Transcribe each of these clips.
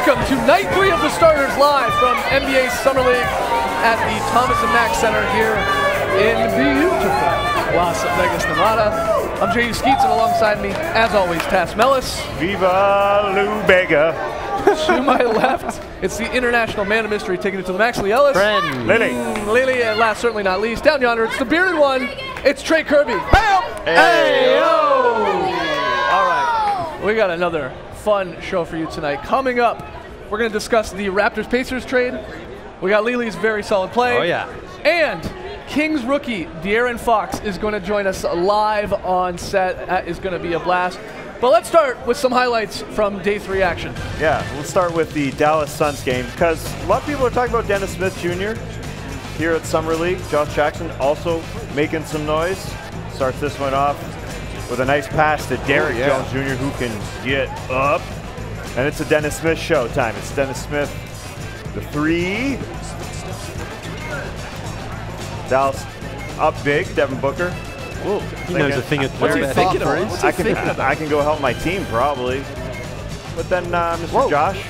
Welcome to night 3 of the starters live from NBA Summer League at the Thomas & Mack Center here in beautiful Las Vegas, Nevada. I'm J.U. Skeets, and alongside me, as always, Tas Melis. Viva Lou Bega. To my left, it's the international man of mystery taking it to the max, Lee Ellis. Friend. Lily. Lily, and last certainly not least, down yonder, it's the bearded one. It's Trey Kirby. Bam! Hey, yo! All right, we got another fun show for you tonight. Coming up, we're going to discuss the Raptors-Pacers trade. We got Lily's very solid play. Oh, yeah. And Kings rookie De'Aaron Fox is going to join us live on set. That is going to be a blast. But let's start with some highlights from day 3 action. Yeah, we'll start with the Dallas Suns game because a lot of people are talking about Dennis Smith Jr. here at Summer League. Josh Jackson also making some noise. Starts this one off with a nice pass to Derrick Jones Jr., who can get up. And it's a Dennis Smith show time. It's Dennis Smith, the 3. Dallas up big, Devin Booker. Whoa, he knows a thing or two. What's he thinking about? I can go help my team probably. But then Mr. Josh,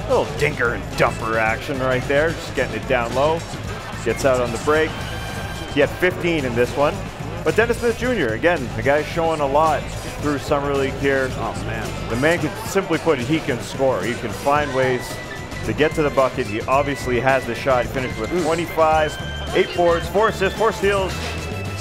a little dinker and dumper action right there, just getting it down low. Gets out on the break. He had 15 in this one. But Dennis Smith Jr., again, the guy's showing a lot through Summer League here. Oh, man. The man can, simply put it, he can score. He can find ways to get to the bucket. He obviously has the shot. He finished with 25, 8 boards, 4 assists, 4 steals,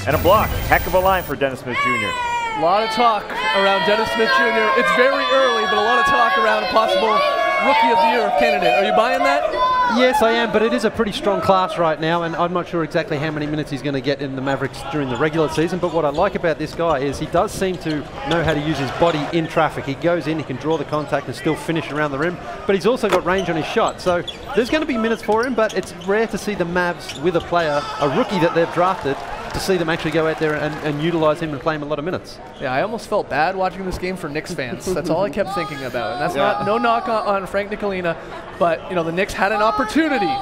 and a block. Heck of a line for Dennis Smith Jr. A lot of talk around Dennis Smith Jr. It's very early, but a lot of talk around a possible Rookie of the Year candidate. Are you buying that? Yes, I am, but it is a pretty strong class right now, and I'm not sure exactly how many minutes he's going to get in the Mavericks during the regular season, but what I like about this guy is he does seem to know how to use his body in traffic. He goes in, he can draw the contact and still finish around the rim, but he's also got range on his shot. So there's going to be minutes for him, but it's rare to see the Mavs with a player, a rookie that they've drafted, to see them actually go out there and utilize him and play him a lot of minutes. Yeah, I almost felt bad watching this game for Knicks fans. That's all I kept thinking about. And that's not no knock on Frank Ntilikina, but you know the Knicks had an opportunity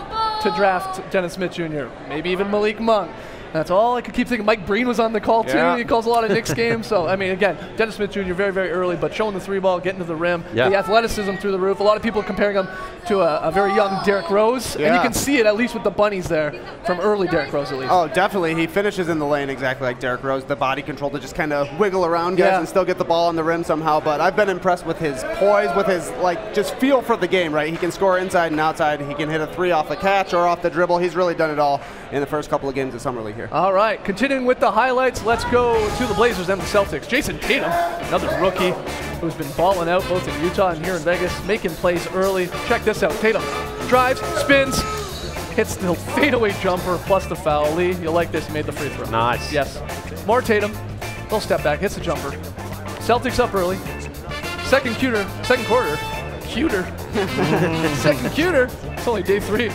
to draft Dennis Smith Jr., maybe even Malik Monk. That's all I could keep thinking. Mike Breen was on the call, too. Yeah. He calls a lot of Knicks games. So, I mean, again, Dennis Smith Jr. very, very early, but showing the 3-ball, getting to the rim, the athleticism through the roof. A lot of people comparing him to a very young Derrick Rose, and you can see it, at least with the bunnies there, from early Derrick Rose, at least. Oh, definitely. He finishes in the lane exactly like Derrick Rose. The body control to just kind of wiggle around guys and still get the ball on the rim somehow. But I've been impressed with his poise, with his, just feel for the game, right? He can score inside and outside. He can hit a 3 off the catch or off the dribble. He's really done it all in the first couple of games of Summer League here. All right. Continuing with the highlights, let's go to the Blazers and the Celtics. Jason Tatum, another rookie who's been balling out both in Utah and here in Vegas, making plays early. Check this out. Tatum drives, spins, hits the fadeaway jumper plus the foul. Lee, you'll like this. He made the free throw. Nice. Yes. More Tatum. Little step back, hits the jumper. Celtics up early. Second quarter. Second quarter. It's only day 3.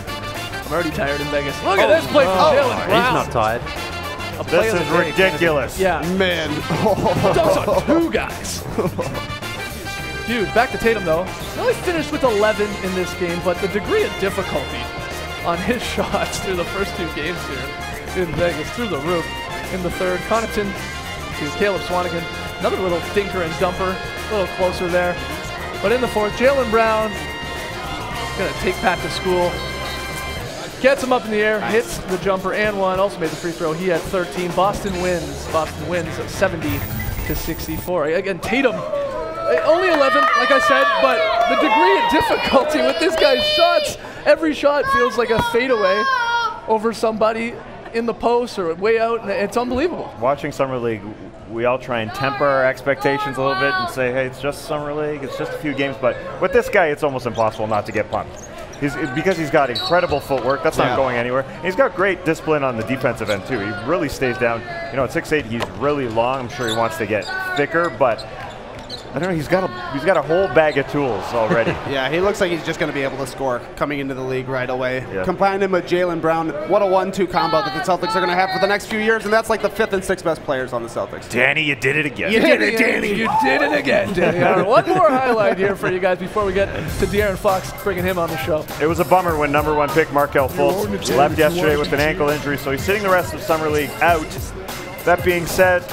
I'm already tired in Vegas. Look at this play from Jaylen Brown. He's not tired. This is ridiculous. Yeah. Man. Dunks on 2 guys. Dude, back to Tatum, though. He only finished with 11 in this game, but the degree of difficulty on his shots through the first 2 games here in Vegas, through the roof. In the third, Connaughton to Caleb Swanigan. Another little dinker and dumper, a little closer there. But in the fourth, Jaylen Brown going to take Pat to school. Gets him up in the air, hits the jumper and one, also made the free throw. He had 13. Boston wins 70-64. Again, Tatum, only 11, like I said, but the degree of difficulty with this guy's shots, every shot feels like a fadeaway over somebody in the post or way out, and it's unbelievable. Watching Summer League, we all try and temper our expectations a little bit and say, hey, it's just Summer League, it's just a few games, but with this guy, it's almost impossible not to get pumped. Because he's got incredible footwork, that's not going anywhere. And he's got great discipline on the defensive end too. He really stays down. You know, at 6'8", he's really long. I'm sure he wants to get thicker, but I don't know. He's got a whole bag of tools already. Yeah, he looks like he's just going to be able to score coming into the league right away. Yeah. Combine him with Jaylen Brown. What a 1-2 combo that the Celtics are going to have for the next few years, and that's like the 5th and 6th best players on the Celtics. Danny, you did it again. You did it, Danny. You did it again, Danny. All right, one more highlight here for you guys before we get to De'Aaron Fox, bringing him on the show. It was a bummer when #1 pick Markelle Fultz left yesterday with an ankle injury, so he's sitting the rest of Summer League out. That being said,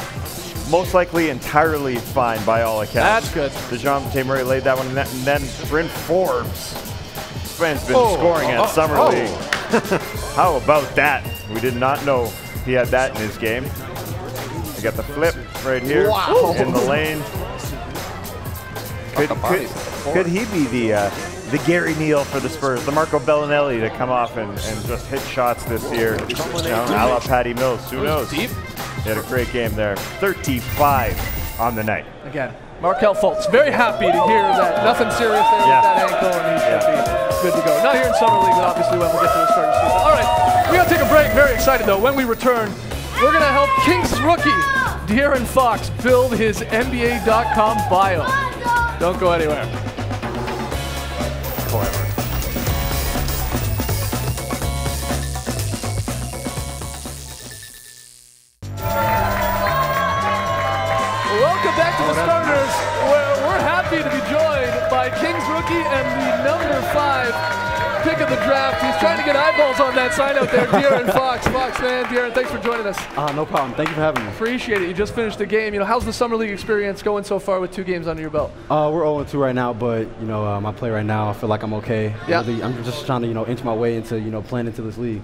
most likely entirely fine by all accounts. That's good. DeJounte Murray laid that one, and then Bryn Forbes Southland's been scoring at Summer League. How about that? We did not know he had that in his game. We got the flip right here in the lane. Could he be the Gary Neal for the Spurs, the Marco Bellinelli to come off and just hit shots this year? You know, a la Patty Mills, who knows? Deep. He had a great game there. 35 on the night. Again, Markelle Fultz, very happy to hear that nothing serious there with that ankle, and he should be good to go. Not here in Summer League, but obviously when we get to the start of the season. All right, we got to take a break. Very excited, though. When we return, we're going to help Kings rookie De'Aaron Fox build his NBA.com bio. Don't go anywhere. Welcome back to the Starters, where we're happy to be joined by Kings rookie and the #5 pick of the draft. He's trying to get eyeballs on that sign out there, De'Aaron Fox. Fox, man, De'Aaron, thanks for joining us. No problem. Thank you for having me. Appreciate it. You just finished the game. You know, how's the Summer League experience going so far with 2 games under your belt? We're 0-2 right now, but you know, I play right now. I feel like I'm okay. Yeah. Really, I'm just trying to inch my way into playing into this league.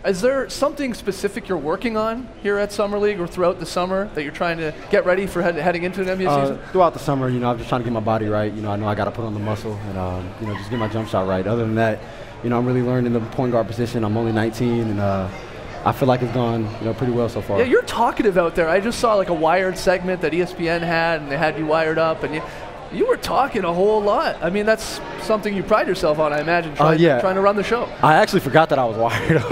Is there something specific you're working on here at Summer League or throughout the summer that you're trying to get ready for heading into an NBA season? Throughout the summer, I'm just trying to get my body right. I know I got to put on the muscle and just get my jump shot right. Other than that, I'm really learning the point guard position. I'm only 19 and I feel like it's gone pretty well so far. Yeah, you're talkative out there. I just saw like a Wired segment that ESPN had, and they had you wired up, and you were talking a whole lot. I mean, that's something you pride yourself on, I imagine, trying to run the show. I actually forgot that I was wired up.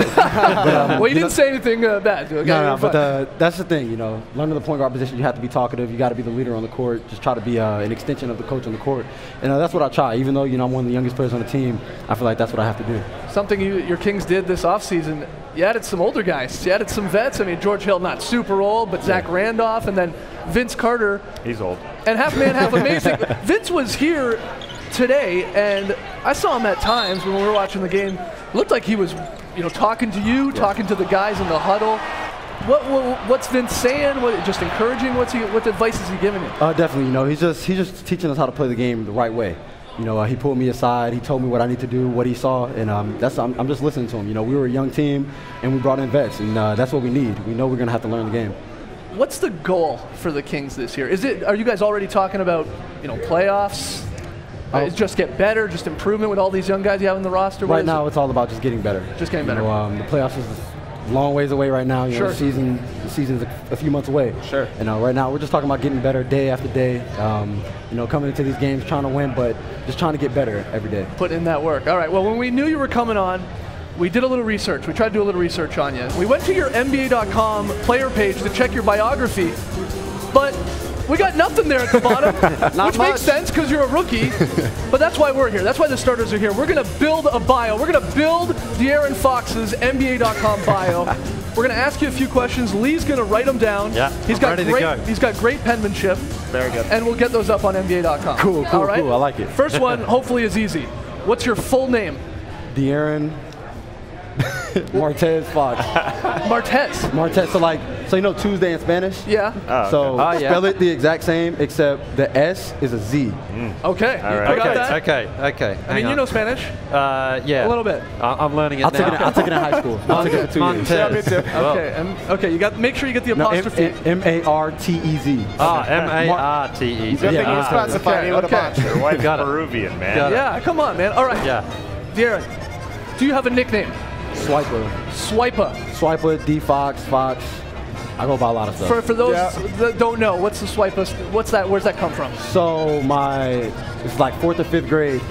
Well, you didn't say anything bad. Okay, no, but that's the thing, learning the point guard position, you have to be talkative. You got to be the leader on the court. Just try to be an extension of the coach on the court. And that's what I try. Even though, I'm one of the youngest players on the team, I feel like that's what I have to do. Something your Kings did this offseason, you added some older guys. You added some vets. I mean, George Hill, not super old, but Zach Randolph, and then Vince Carter. He's old. And half man, half amazing. Vince was here today, and I saw him at times when we were watching the game. It looked like he was, talking to you, talking to the guys in the huddle. What's Vince saying? Just encouraging? What advice is he giving you? Definitely. He's just teaching us how to play the game the right way. He pulled me aside. He told me what I need to do, what he saw, and I'm just listening to him. We were a young team, and we brought in vets, and that's what we need. We know we're going to have to learn the game. What's the goal for the Kings this year? Are you guys already talking about, playoffs? Just get better, just improvement with all these young guys you have in the roster? Right now, it's all about just getting better. Just getting better. The playoffs is a long ways away right now. Sure. The season's a few months away. Sure. And right now, we're just talking about getting better day after day. Coming into these games, trying to win, but just trying to get better every day. Put in that work. All right. Well, when we knew you were coming on, we did a little research. We tried to do a little research on you. We went to your NBA.com player page to check your biography, but we got nothing there at the bottom, which makes sense because you're a rookie, but that's why we're here. That's why the Starters are here. We're going to build a bio. We're going to build De'Aaron Fox's NBA.com bio. We're going to ask you a few questions. Lee's going to write them down. Yeah, he's got great penmanship. Very good. And we'll get those up on NBA.com. Cool. All right? Cool. I like it. First one, hopefully, is easy. What's your full name? De'Aaron Martez Fox. Martez. So Tuesday in Spanish? Yeah. Spell it the exact same, except the S is a Z. Okay. All right. You got that? Okay. I mean, you know Spanish? Yeah. A little bit. I'm learning it now. I took it in high school. I took it for 2 years. Yeah, me too. Okay. You got. Make sure you get the apostrophe. M-A-R-T-E-Z. M-A-R-T-E-Z. Good thing you specified what about Your wife's Peruvian, man. Yeah, come on, man. All right. Yeah. De'Aaron, do you have a nickname? Swiper, D Fox, Fox. I go by a lot of stuff. For those that don't know, what's the Swiper? What's that? Where's that come from? So it's like 4th or 5th grade.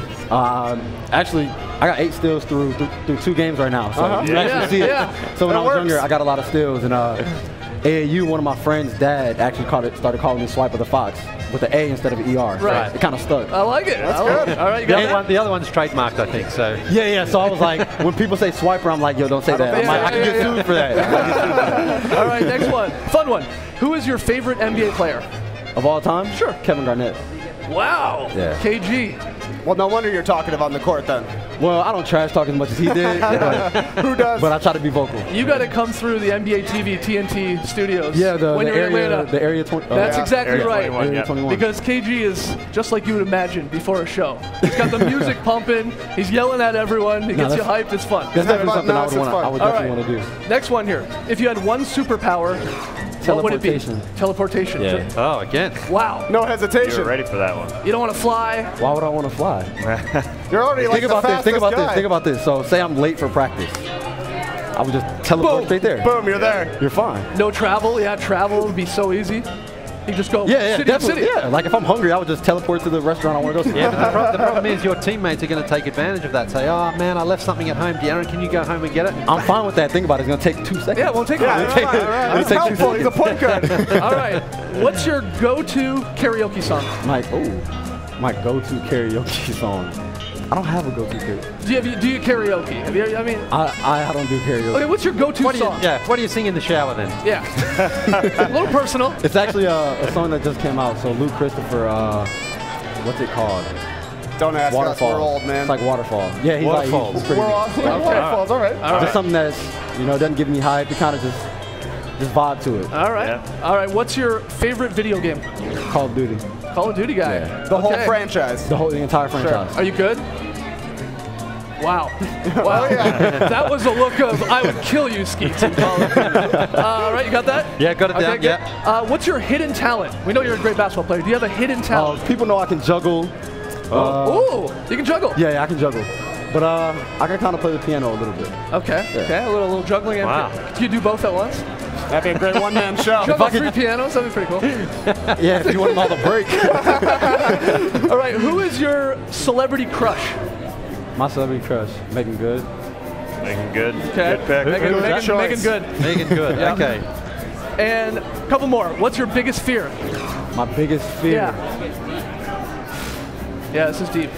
Actually, I got 8 steals through 2 games right now. So you actually see it. So when I was younger, I got a lot of steals. And AAU, one of my friend's dad actually started calling me Swiper the Fox with an A instead of an ER. Right. It kind of stuck. I like it. That's good. All right, you got that? The other one's trademarked, I think. So Yeah. So I was like, when people say Swiper, I'm like, yo, don't say that. I can get sued for that. All right, next one. Fun one. Who is your favorite NBA player? Of all time? Sure. Kevin Garnett. Wow. Yeah. KG. Well, no wonder you're talkative on the court then. Well, I don't trash talk as much as he did, Who does? but I try to be vocal. You got to come through the NBA TV TNT studios. Yeah, when the you're in area, Atlanta. the area 20. That's yeah. exactly Area right. 21, Area yeah. 21. Because KG is just like you would imagine before a show. He's got the music pumping. He's yelling at everyone. He gets you hyped. It's fun. That's definitely fun. something No, I it's would, fun. I would All definitely right. want to do. Next one here. If you had one superpower, what would it be? Teleportation. Teleportation. Yeah. Oh, again. Wow. No You hesitation. were ready for that one. You don't want to fly. Why would I want to fly? You're already like Think about the this. Think fastest about guy. this. Think about this. So, say I'm late for practice. I would just teleport Boom. straight there. Boom, you're there. You're fine. No travel. Yeah, travel would be so easy. You just go Yeah, city to definitely. city. Yeah, like if I'm hungry, I would just teleport to the restaurant I want to go to. Yeah, but the problem is your teammates are going to take advantage of that. Say, oh man, I left something at home. Darren, can you go home and get it? I'm fine with that. Think about it. It's going to take 2 seconds. Yeah, it won't take Yeah, long. all right. That's helpful. He's a point guard. All right. What's your go-to karaoke song? My go-to karaoke song. I don't have a go-to karaoke. Do you karaoke? Have you, I mean, I don't do karaoke. okay, what's your go-to What do you, song? what do you sing in the shower then? Yeah. A little personal. It's actually a song that just came out. So Luke Christopher, what's it called? Don't ask us. Waterfall. We're old, man. It's like Waterfall. Yeah, he's Waterfalls. like he's pretty We're all, Waterfalls, all right. Just something that's doesn't give me hype. It kind of just vibe to it. All right. Yeah. All right. What's your favorite video game? Call of Duty. Call of Duty guy. Yeah. The whole Okay. franchise. The entire franchise. Are you good? Wow. Wow. That was a look of I would kill you, Skeets. In Call of Duty. All right, you got that? Yeah, got it down. Okay, good. What's your hidden talent? We know you're a great basketball player. Do you have a hidden talent? People know I can juggle. Ooh, you can juggle. Yeah, I can juggle. But I can kind of play the piano a little bit. Okay. Yeah. Okay. A little juggling. And Wow. Can you do both at once? That'd be a great one-man show. Juggle 3 pianos. That'd be pretty cool. Yeah, if you want them all to break. All right. Who is your celebrity crush? My celebrity crush, Megan Good. Making good. Okay. Good pick. Megan choice. Good. Megan Good. Yeah. Okay. And a couple more. What's your biggest fear? My biggest fear. Yeah. Yeah, this is deep.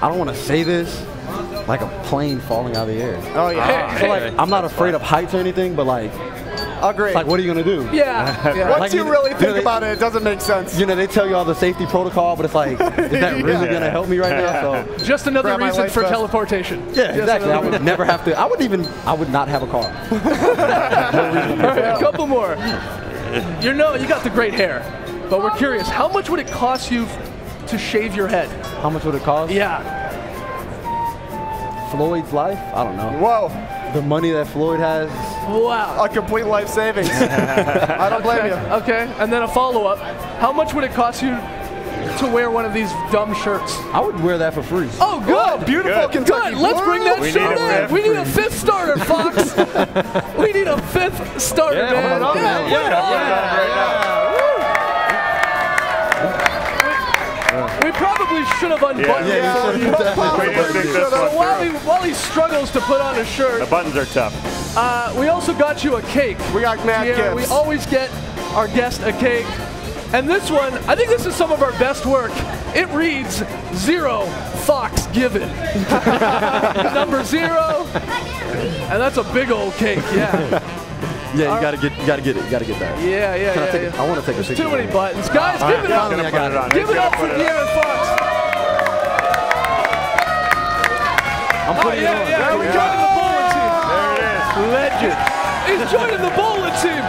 I don't want to say this, like a plane falling out of the air. Oh, yeah. Hey, So like, I'm not afraid of heights or anything, but like, Agree. what are you gonna do? Yeah. yeah. Once like, you you- really you think know, about it, it doesn't make sense. They tell you all the safety protocol, but it's like, is that really gonna help me right now? So Just another Grab my reason life for vest. teleportation. yeah, Just exactly. I another would never have to. I would not have a car. All right, a couple more. You got the great hair, but we're curious. How much would it cost you to shave your head? How much would it cost? Yeah. Floyd's life? I don't know. Whoa, The money that Floyd has. Wow. a complete life savings. I don't blame you. Okay. And then a follow-up. How much would it cost you to wear one of these dumb shirts? I would wear that for free. Oh, good. Beautiful Good. Kentucky. Good. Let's bring that We shirt need a in. We need a 5th starter, Fox. We need a 5th starter, Yeah, man. hold on, Yeah, man. put it on. We probably should have unbuttoned Yeah. it. Yeah, So- We didn't think this So one while through. while he struggles to put on a The shirt, buttons are tough. we also got you a cake. We got mad Yeah, we gifts. always get our guest a cake. And this one, I think this is some of our best work. It reads 0 Fox given. Number 0. And that's a big old cake, yeah. Yeah, you gotta get it. You gotta get that. Yeah, yeah, Can I yeah. take it? yeah. I want to take a There's picture. too many buttons. Guys, give it up. He's gonna put it on. Give He's it up gonna for put it on. De'Aaron Fox. I'm Oh, putting it yeah, on. yeah. We're joining the bowling team. There it is. Legend. He's joining the bowling team.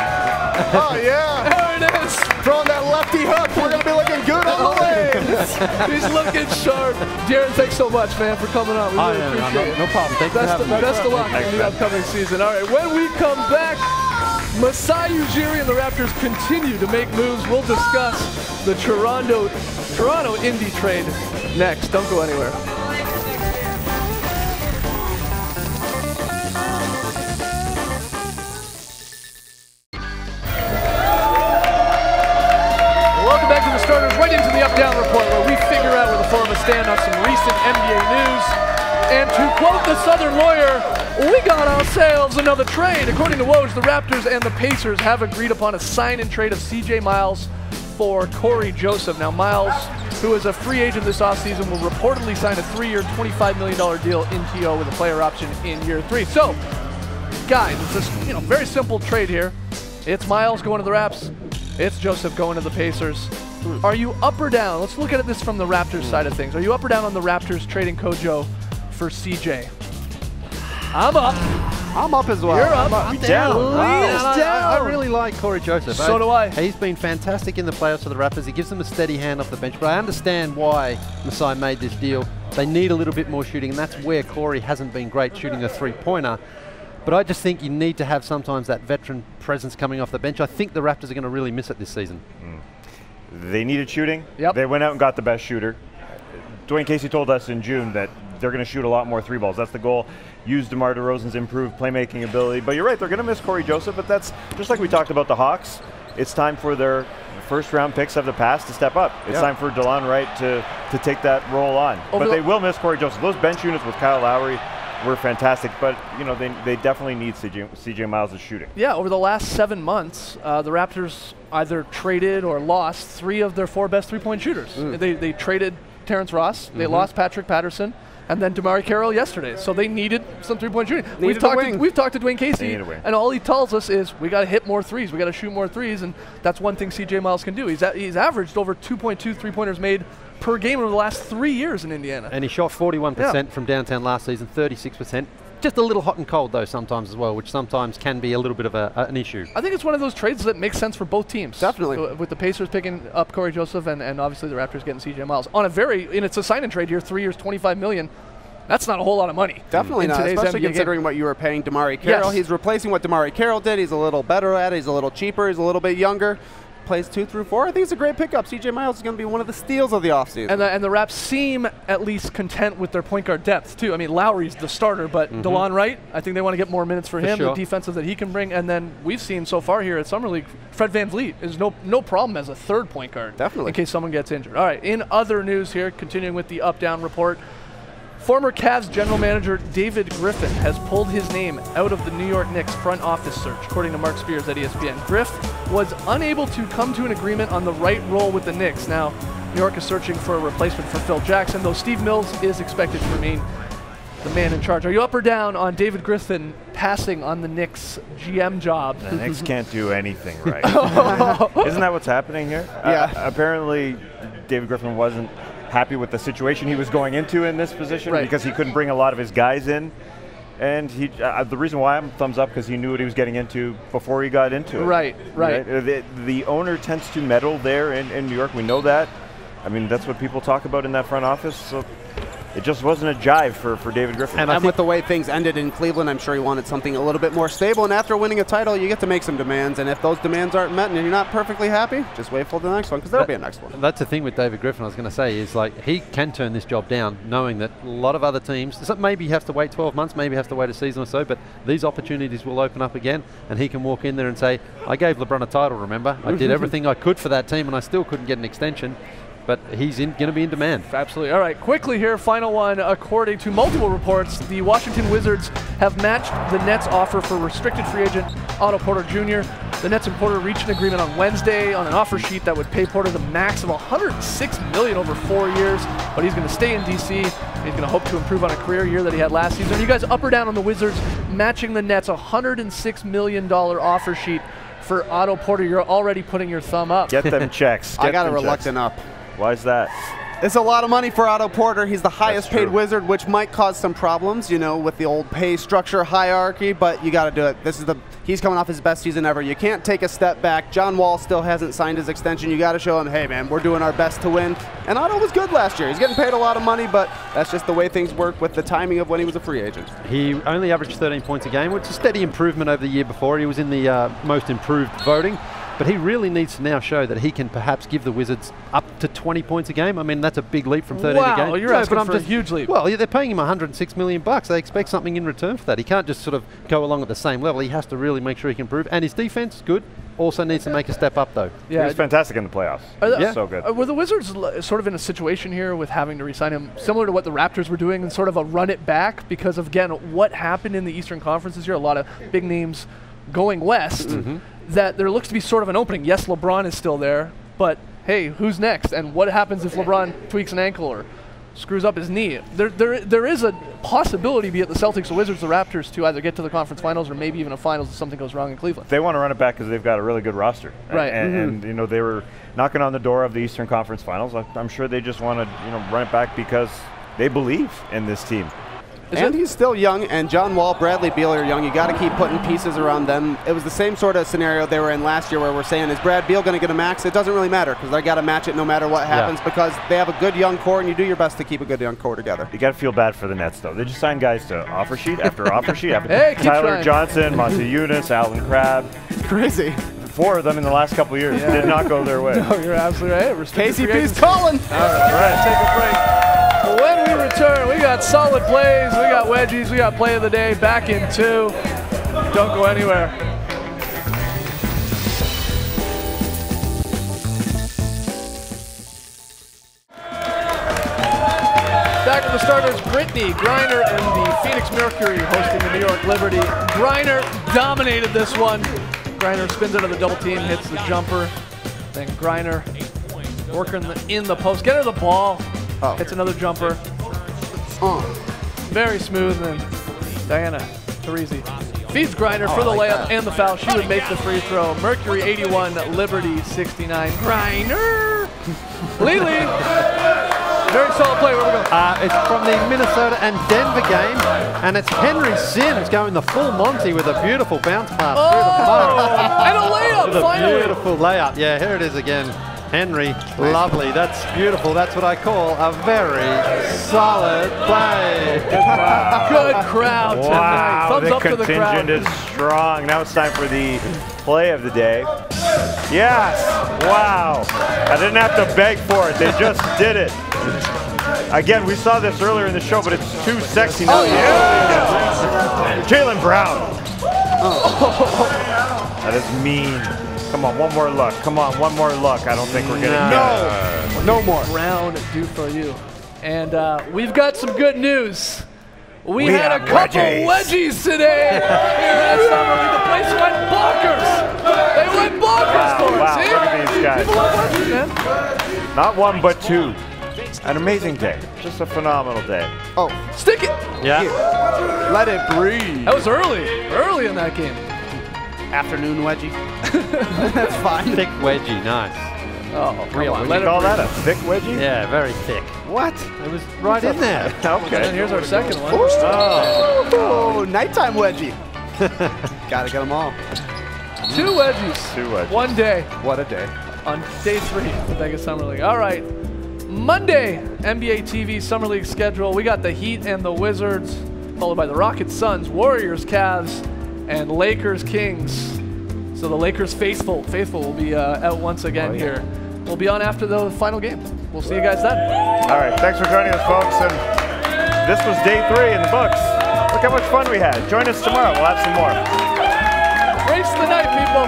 Oh, yeah. There it is. Throwing that lefty hook. We're going to be looking good on the lanes. He's looking sharp. Darren, thanks so much, man, for coming on. We Oh, really yeah, appreciate it. no problem. Thanks for Best, having me. best of luck Thanks, in the man. upcoming season. All right, when we come back, Masai Ujiri and the Raptors continue to make moves. We'll discuss the Toronto Indy trade next. Don't go anywhere. Welcome back to the Starters, right into the Up-Down Report, where we figure out where the four of us stand on some recent NBA news. And to quote the Southern lawyer, we got ourselves another trade. According to Woj, the Raptors and the Pacers have agreed upon a sign and trade of CJ Miles for Corey Joseph. Now, Miles, who is a free agent this offseason, will reportedly sign a 3-year, $25 million deal in TO with a player option in year 3. So, guys, it's just, very simple trade here. It's Miles going to the Raps. It's Joseph going to the Pacers. Are you up or down? Let's look at this from the Raptors side of things. Are you up or down on the Raptors trading Kojo for CJ? I'm up. I'm up as well. You're up. I'm down. Lee's down. I really like Corey Joseph. So do I. He's been fantastic in the playoffs for the Raptors. He gives them a steady hand off the bench. But I understand why Masai made this deal. They need a little bit more shooting, and that's where Corey hasn't been great shooting the three-pointer. But I just think you need to have sometimes that veteran presence coming off the bench. I think the Raptors are going to really miss it this season. They needed shooting. Yep. They went out and got the best shooter. Dwayne Casey told us in June that they're going to shoot a lot more 3 balls. That's the goal. Use DeMar DeRozan's improved playmaking ability. But you're right, they're going to miss Corey Joseph, but that's just like we talked about the Hawks. It's time for their first-round picks of the past to step up. It's time for DeLon Wright to take that role on. But they will miss Corey Joseph. Those bench units with Kyle Lowry were fantastic, but you know they definitely need CJ Miles' shooting. Yeah, over the last 7 months, the Raptors either traded or lost 3 of their 4 best three-point shooters. They traded Terrence Ross, they lost Patrick Patterson, and then DeMar Carroll yesterday. So they needed some three-point shooting. We've talked to Dwayne Casey, and all he tells us is we got to hit more threes, we got to shoot more threes, and that's one thing CJ Miles can do. He's averaged over 2.2 three-pointers made per game over the last 3 years in Indiana. And he shot 41% from downtown last season, 36%. Just a little hot and cold, though, sometimes as well, which sometimes can be a little bit of an issue. I think it's one of those trades that makes sense for both teams. Definitely. With the Pacers picking up Corey Joseph and obviously the Raptors getting CJ Miles. And it's a sign-and trade here, 3 years, $25 million. That's not a whole lot of money. Definitely not, especially NBA considering what you were paying DeMar Carroll. Yes. He's replacing what DeMar Carroll did. He's a little better at it. He's a little cheaper. He's a little bit younger. Plays 2 through 4. I think it's a great pickup. CJ Miles is going to be one of the steals of the offseason. And the Raps seem at least content with their point guard depth, too. I mean, Lowry's the starter, but DeLon Wright, I think they want to get more minutes for him, the defensive that he can bring. And then we've seen so far here at Summer League, Fred VanVleet is no problem as a third point guard. Definitely. In case someone gets injured. All right, in other news here, continuing with the up-down report, former Cavs general manager David Griffin has pulled his name out of the New York Knicks front office search, according to Mark Spears at ESPN. Griff was unable to come to an agreement on the right role with the Knicks. Now, New York is searching for a replacement for Phil Jackson, though Steve Mills is expected to remain the man in charge. Are you up or down on David Griffin passing on the Knicks GM job? The Knicks can't do anything right. Isn't that what's happening here? Yeah. Apparently, David Griffin wasn't happy with the situation he was going into in this position because he couldn't bring a lot of his guys in. And he, the reason why I'm thumbs up, because he knew what he was getting into before he got into it. Right. The owner tends to meddle there in New York. We know that. I mean, that's what people talk about in that front office. So it just wasn't a jive for David Griffin. And with the way things ended in Cleveland, I'm sure he wanted something a little bit more stable. And after winning a title, you get to make some demands. And if those demands aren't met and you're not perfectly happy, just wait for the next one, because there'll be a next one. That's the thing with David Griffin, I was going to say, is like he can turn this job down, knowing that a lot of other teams, so maybe you have to wait 12 months, maybe you have to wait a season or so, but these opportunities will open up again, and he can walk in there and say, I gave LeBron a title, remember? I did everything I could for that team, and I still couldn't get an extension. But he's going to be in demand. Absolutely. All right, quickly here, final one. According to multiple reports, the Washington Wizards have matched the Nets' offer for restricted free agent Otto Porter Jr. The Nets and Porter reached an agreement on Wednesday on an offer sheet that would pay Porter the max of $106 million over 4 years, but he's going to stay in D.C. He's going to hope to improve on a career year that he had last season. Are you guys up or down on the Wizards matching the Nets' $106 million offer sheet for Otto Porter? You're already putting your thumb up. Get them checks. I got a reluctant up. Why is that? It's a lot of money for Otto Porter. He's the highest paid Wizard, which might cause some problems, you know, with the old pay structure hierarchy, but you got to do it. He's coming off his best season ever. You can't take a step back. John Wall still hasn't signed his extension. You got to show him, hey, man, we're doing our best to win. And Otto was good last year. He's getting paid a lot of money, but that's just the way things work with the timing of when he was a free agent. He only averaged 13 points a game, which is a steady improvement over the year before. He was in the most improved voting. But he really needs to now show that he can perhaps give the Wizards up to 20 points a game. I mean, that's a big leap from 13 a game. Wow, you're asking for a huge leap. Well, yeah, they're paying him $106 million. They expect something in return for that. He can't just sort of go along at the same level. He has to really make sure he can improve. And his defense is good. Also needs to make a step up, though. Yeah, he was fantastic in the playoffs. So good. Were the Wizards sort of in a situation here with having to re-sign him, similar to what the Raptors were doing, and sort of a run it back? Because, again, what happened in the Eastern Conference this year, a lot of big names going west, that there looks to be sort of an opening. Yes, LeBron is still there, but hey, who's next? And what happens if LeBron tweaks an ankle or screws up his knee. There is a possibility, be it the Celtics, the Wizards, the Raptors, to either get to the conference finals or maybe even a finals if something goes wrong in Cleveland. They want to run it back because they've got a really good roster. Right. And you know, they were knocking on the door of the Eastern Conference Finals. I'm sure they just want to, you know, run it back because they believe in this team. And he's still young, and John Wall, Bradley Beal are young. You got to keep putting pieces around them. It was the same sort of scenario they were in last year where we're saying, is Brad Beal going to get a max? It doesn't really matter because they got to match it no matter what happens because they have a good young core, and you do your best to keep a good young core together. You got to feel bad for the Nets, though. They just signed guys to offer sheet after offer sheet. After Hey, keep Tyler trying. Johnson, Monty Eunice, Alvin Crabbe. Crazy. 4 of them in the last couple of years did not go their way. No, you're absolutely right. KCP's calling. All right, take a break. When we return, we got solid plays, we got wedgies, we got play of the day, back in 2. Don't go anywhere. Back to the starters, Brittany Griner and the Phoenix Mercury hosting the New York Liberty. Griner dominated this one. Griner spins into the double team, hits the jumper. Then Griner working in the post. Get her the ball. Hits another jumper. Very smooth. And then Diana Taurasi feeds Griner for the layup and the foul. She would make the free throw. Mercury 81, Liberty 69. Griner! Lily! Very solid play. Where we go? It's from the Minnesota and Denver game, and it's Henry Sims going the full Monty with a beautiful bounce pass through the mud. And a layup, With a finally! beautiful layup. Yeah, here it is again. Henry, lovely. That's beautiful. That's what I call a very solid play. Good crowd tonight. Wow, Thumbs the up to the crowd. contingent is strong. Now it's time for the play of the day. Yes, wow. I didn't have to beg for it. They just did it. Again, we saw this earlier in the show, but it's too sexy now. Jaylen Brown. That is mean. Come on, one more look. Come on, one more look. I don't think we're going to get it. No more. Brown do for you. And we've got some good news. We had a have couple wedgies. wedgies today here at Summer League. The place went bonkers. They went bonkers for it. Wow, See? look at these guys. People love wedgies, man. Not one, but 2. An amazing day. Just a phenomenal day. Stick it. Yeah. Let it breathe. That was early in that game. Afternoon wedgie. That's fine. Thick wedgie, nice. Oh, come on. Would Let you it call breathe. that a thick wedgie? Yeah, very thick. What? It was right in there. And then Okay. here's our second one. Oh, nighttime wedgie. Gotta get them all. 2 wedgies. 2 wedgies. One day. What a day. On day 3 of the Vegas Summer League. All right, Monday, NBA TV Summer League schedule. We got the Heat and the Wizards, followed by the Rockets, Suns, Warriors, Cavs, and Lakers, Kings. So the Lakers faithful will be out once again here. We'll be on after the final game. We'll see you guys then. All right, thanks for joining us, folks. And this was day 3 in the books. Look how much fun we had. Join us tomorrow. We'll have some more. Race the night, people.